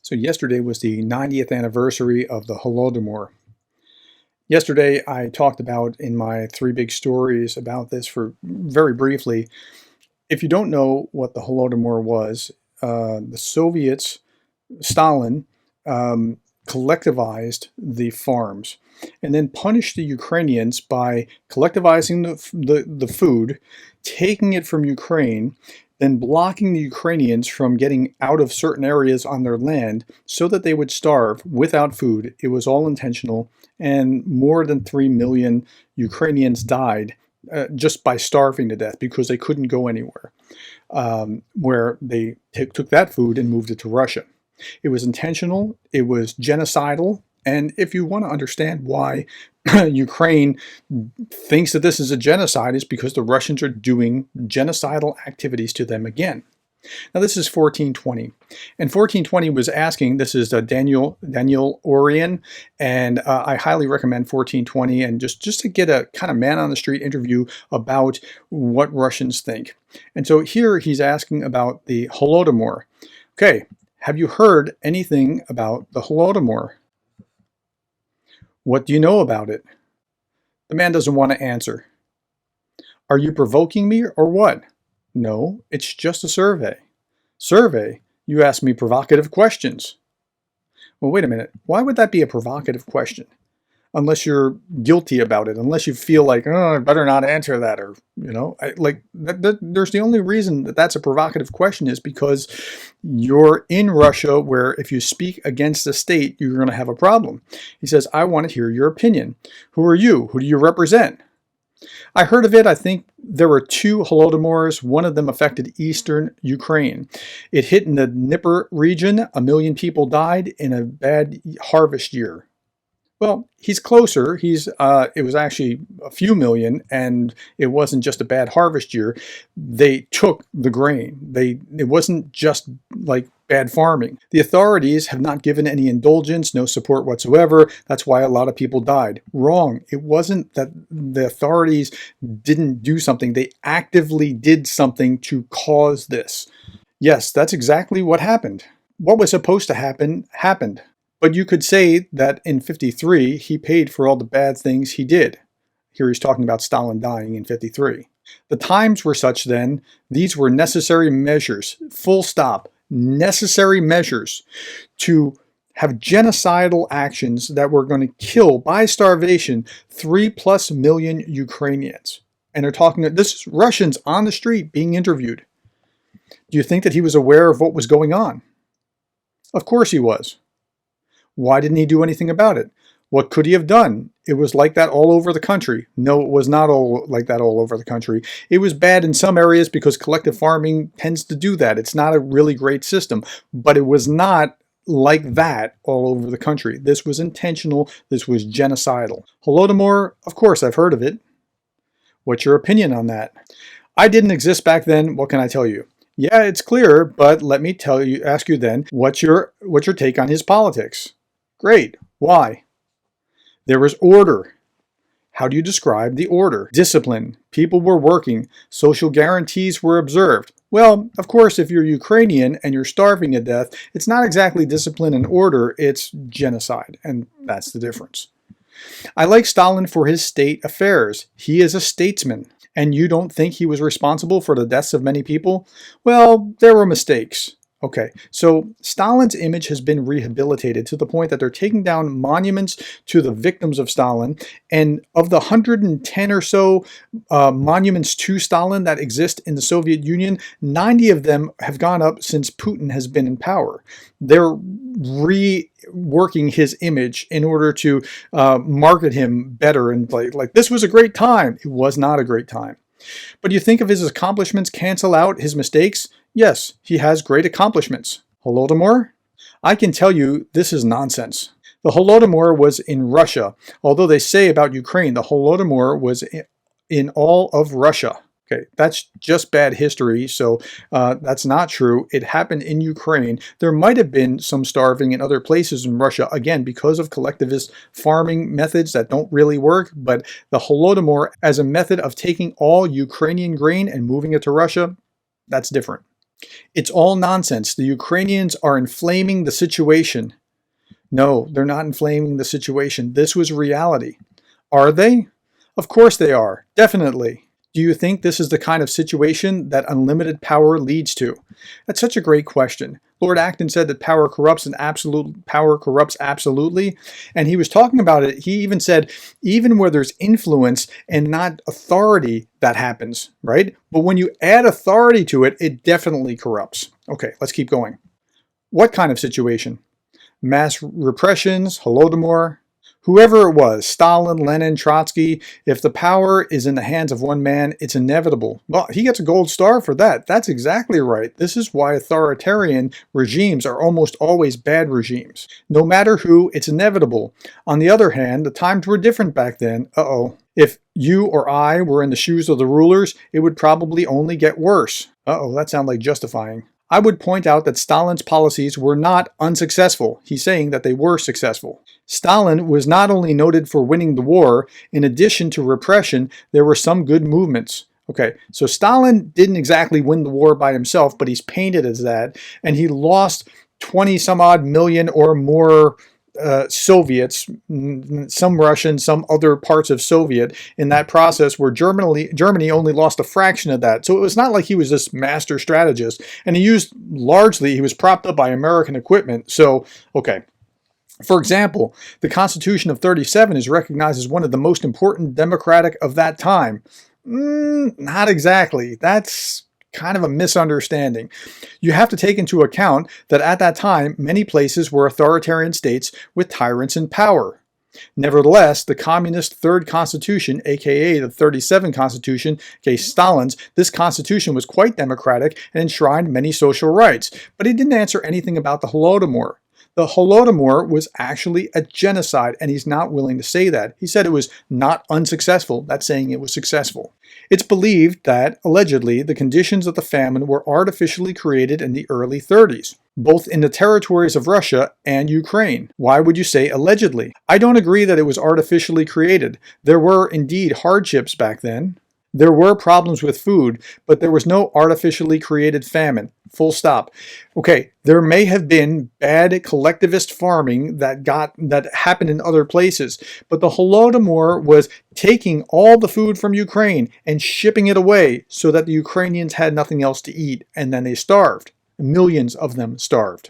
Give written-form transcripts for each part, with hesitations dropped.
So yesterday was the 90th anniversary of the Holodomor. Yesterday I talked about in my three big stories about this for very briefly. If you don't know what the Holodomor was, the Soviets, Stalin, collectivized the farms and then punished the Ukrainians by collectivizing the food, taking it from Ukraine, then blocking the Ukrainians from getting out of certain areas on their land so that they would starve without food. It was all intentional, and more than 3 million Ukrainians died just by starving to death because they couldn't go anywhere, where they took that food and moved it to Russia. It was intentional, it was genocidal, and if you want to understand why Ukraine thinks that this is a genocide, is because the Russians are doing genocidal activities to them again. Now this is 1420, and 1420 was asking, this is Daniel Orion, and I highly recommend 1420, and just to get a kind of man on the street interview about what Russians think. And so here he's asking about the Holodomor. Okay, have you heard anything about the Holodomor? What do you know about it? The man doesn't want to answer. Are you provoking me or what? No, it's just a survey. Survey? You ask me provocative questions. Well, wait a minute. Why would that be a provocative question? Unless you're guilty about it, unless you feel like, oh, I better not answer that, or, you know, there's the only reason that that's a provocative question is because you're in Russia, where if you speak against the state, you're going to have a problem. He says, I want to hear your opinion. Who are you? Who do you represent? I heard of it. I think there were 2 Holodomors. One of them affected eastern Ukraine. It hit in the Dnieper region. 1 million people died in a bad harvest year. Well, he's closer. It was actually a few million, and it wasn't just a bad harvest year. They took the grain. It wasn't just like bad farming. The authorities have not given any indulgence, no support whatsoever. That's why a lot of people died. Wrong. It wasn't that the authorities didn't do something. They actively did something to cause this. Yes, that's exactly what happened. What was supposed to happen, happened. But you could say that in 53, he paid for all the bad things he did. Here he's talking about Stalin dying in 53. The times were such then, these were necessary measures, full stop, necessary measures to have genocidal actions that were going to kill by starvation 3+ million Ukrainians. And they're talking, this is Russians on the street being interviewed. Do you think that he was aware of what was going on? Of course he was. Why didn't he do anything about it? What could he have done? It was like that all over the country. No, it was not all like that all over the country. It was bad in some areas because collective farming tends to do that. It's not a really great system, but it was not like that all over the country. This was intentional. This was genocidal. Holodomor, of course, I've heard of it. What's your opinion on that? I didn't exist back then. What can I tell you? Yeah, it's clear, but let me ask you then, what's your take on his politics? Great. Why? There was order. How do you describe the order? Discipline. People were working. Social guarantees were observed. Well, of course, if you're Ukrainian and you're starving to death, it's not exactly discipline and order, it's genocide, and that's the difference. I like Stalin for his state affairs. He is a statesman. And you don't think he was responsible for the deaths of many people? Well, there were mistakes. Okay, so Stalin's image has been rehabilitated to the point that they're taking down monuments to the victims of Stalin, and of the 110 or so monuments to Stalin that exist in the Soviet Union, 90 of them have gone up since Putin has been in power. They're reworking his image in order to market him better and like this was a great time. It was not a great time. But do you think of his accomplishments cancel out his mistakes? Yes, he has great accomplishments. Holodomor? I can tell you this is nonsense. The Holodomor was in Russia. Although they say about Ukraine, the Holodomor was in all of Russia. Okay, that's just bad history, so that's not true. It happened in Ukraine. There might have been some starving in other places in Russia, again, because of collectivist farming methods that don't really work, but the Holodomor as a method of taking all Ukrainian grain and moving it to Russia, that's different. It's all nonsense. The Ukrainians are inflaming the situation. No, they're not inflaming the situation. This was reality. Are they? Of course they are. Definitely. Do you think this is the kind of situation that unlimited power leads to? That's such a great question. Lord Acton said that power corrupts and power corrupts absolutely. And he was talking about it. He even said, even where there's influence and not authority, that happens, right? But when you add authority to it, it definitely corrupts. Okay, let's keep going. What kind of situation? Mass repressions, Holodomor, whoever it was, Stalin, Lenin, Trotsky, if the power is in the hands of one man, it's inevitable. Well, he gets a gold star for that. That's exactly right. This is why authoritarian regimes are almost always bad regimes. No matter who, it's inevitable. On the other hand, the times were different back then. If you or I were in the shoes of the rulers, it would probably only get worse. That sounds like justifying. I would point out that Stalin's policies were not unsuccessful. He's saying that they were successful. Stalin was not only noted for winning the war, in addition to repression, there were some good movements. Okay, so Stalin didn't exactly win the war by himself, but he's painted as that, and he lost 20 some odd million or more Soviets, some Russian, some other parts of Soviet in that process, where Germany only lost a fraction of that. So it was not like he was this master strategist, and he was propped up by American equipment. So, okay. For example, the Constitution of 37 is recognized as one of the most important democratic of that time. Not exactly. That's kind of a misunderstanding. You have to take into account that at that time, many places were authoritarian states with tyrants in power. Nevertheless, the communist Third Constitution, aka the 37 Constitution, aka Stalin's, this constitution was quite democratic and enshrined many social rights, but it didn't answer anything about the Holodomor. The Holodomor was actually a genocide, and he's not willing to say that. He said it was not unsuccessful. That's saying it was successful. It's believed that, allegedly, the conditions of the famine were artificially created in the early 30s, both in the territories of Russia and Ukraine. Why would you say allegedly? I don't agree that it was artificially created. There were indeed hardships back then. There were problems with food, but there was no artificially created famine. Full stop. Okay, there may have been bad collectivist farming that happened in other places, but the Holodomor was taking all the food from Ukraine and shipping it away so that the Ukrainians had nothing else to eat, and then they starved. Millions of them starved.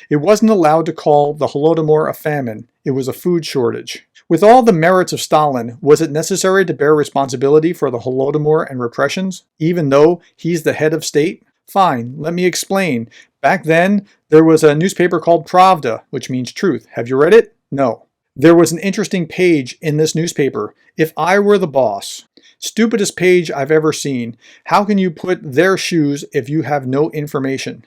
It wasn't allowed to call the Holodomor a famine. It was a food shortage. With all the merits of Stalin, was it necessary to bear responsibility for the Holodomor and repressions, even though he's the head of state? Fine, let me explain. Back then, there was a newspaper called Pravda, which means truth. Have you read it? No. There was an interesting page in this newspaper. If I were the boss. Stupidest page I've ever seen. How can you put their shoes if you have no information?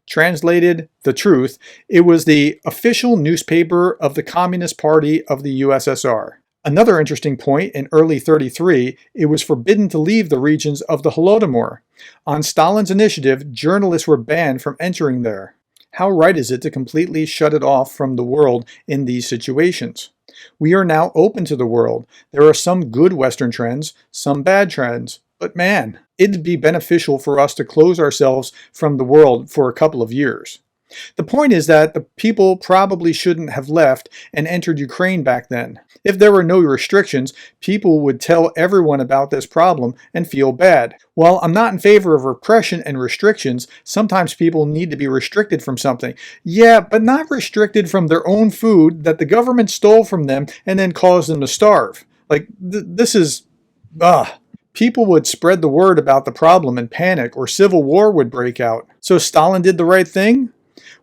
Translated, the truth, it was the official newspaper of the Communist Party of the USSR. Another interesting point, in early 33, it was forbidden to leave the regions of the Holodomor. On Stalin's initiative, journalists were banned from entering there. How right is it to completely shut it off from the world in these situations? We are now open to the world. There are some good Western trends, some bad trends. But man, it'd be beneficial for us to close ourselves from the world for a couple of years. The point is that the people probably shouldn't have left and entered Ukraine back then. If there were no restrictions, people would tell everyone about this problem and feel bad. While I'm not in favor of repression and restrictions, sometimes people need to be restricted from something. Yeah, but not restricted from their own food that the government stole from them and then caused them to starve. Like, this is... People would spread the word about the problem and panic, or civil war would break out. So Stalin did the right thing?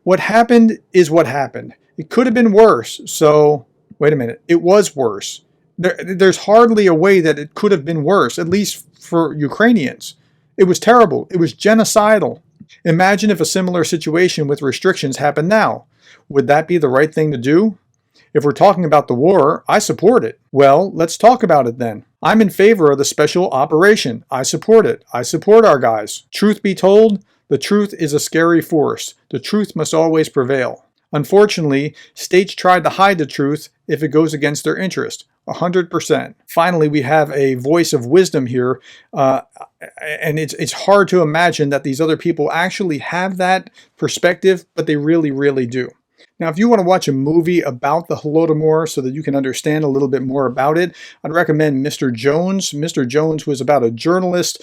What happened is what happened. It could have been worse, so... Wait a minute, it was worse. There's hardly a way that it could have been worse, at least for Ukrainians. It was terrible. It was genocidal. Imagine if a similar situation with restrictions happened now. Would that be the right thing to do? If we're talking about the war, I support it. Well, let's talk about it then. I'm in favor of the special operation. I support it. I support our guys. Truth be told, the truth is a scary force. The truth must always prevail. Unfortunately, states tried to hide the truth if it goes against their interest. 100%. Finally, we have a voice of wisdom here, and it's hard to imagine that these other people actually have that perspective, but they really, really do. Now, if you want to watch a movie about the Holodomor so that you can understand a little bit more about it, I'd recommend Mr. Jones. Mr. Jones was about a journalist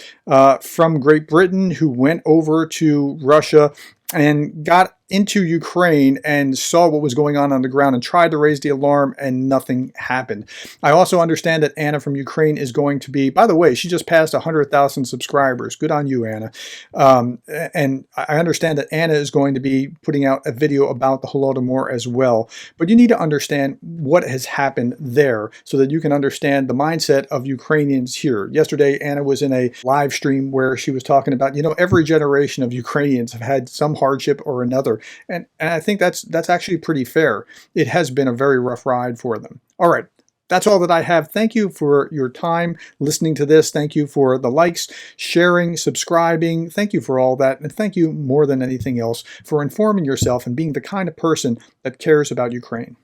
from Great Britain who went over to Russia and got into Ukraine and saw what was going on the ground and tried to raise the alarm, and nothing happened. I also understand that Anna from Ukraine is going to be, by the way, she just passed 100,000 subscribers. Good on you, Anna. And I understand that Anna is going to be putting out a video about the Holodomor as well. But you need to understand what has happened there so that you can understand the mindset of Ukrainians here. Yesterday, Anna was in a live stream where she was talking about, every generation of Ukrainians have had some hardship or another. And I think that's actually pretty fair. It has been a very rough ride for them. All right. That's all that I have. Thank you for your time listening to this. Thank you for the likes, sharing, subscribing. Thank you for all that. And thank you more than anything else for informing yourself and being the kind of person that cares about Ukraine.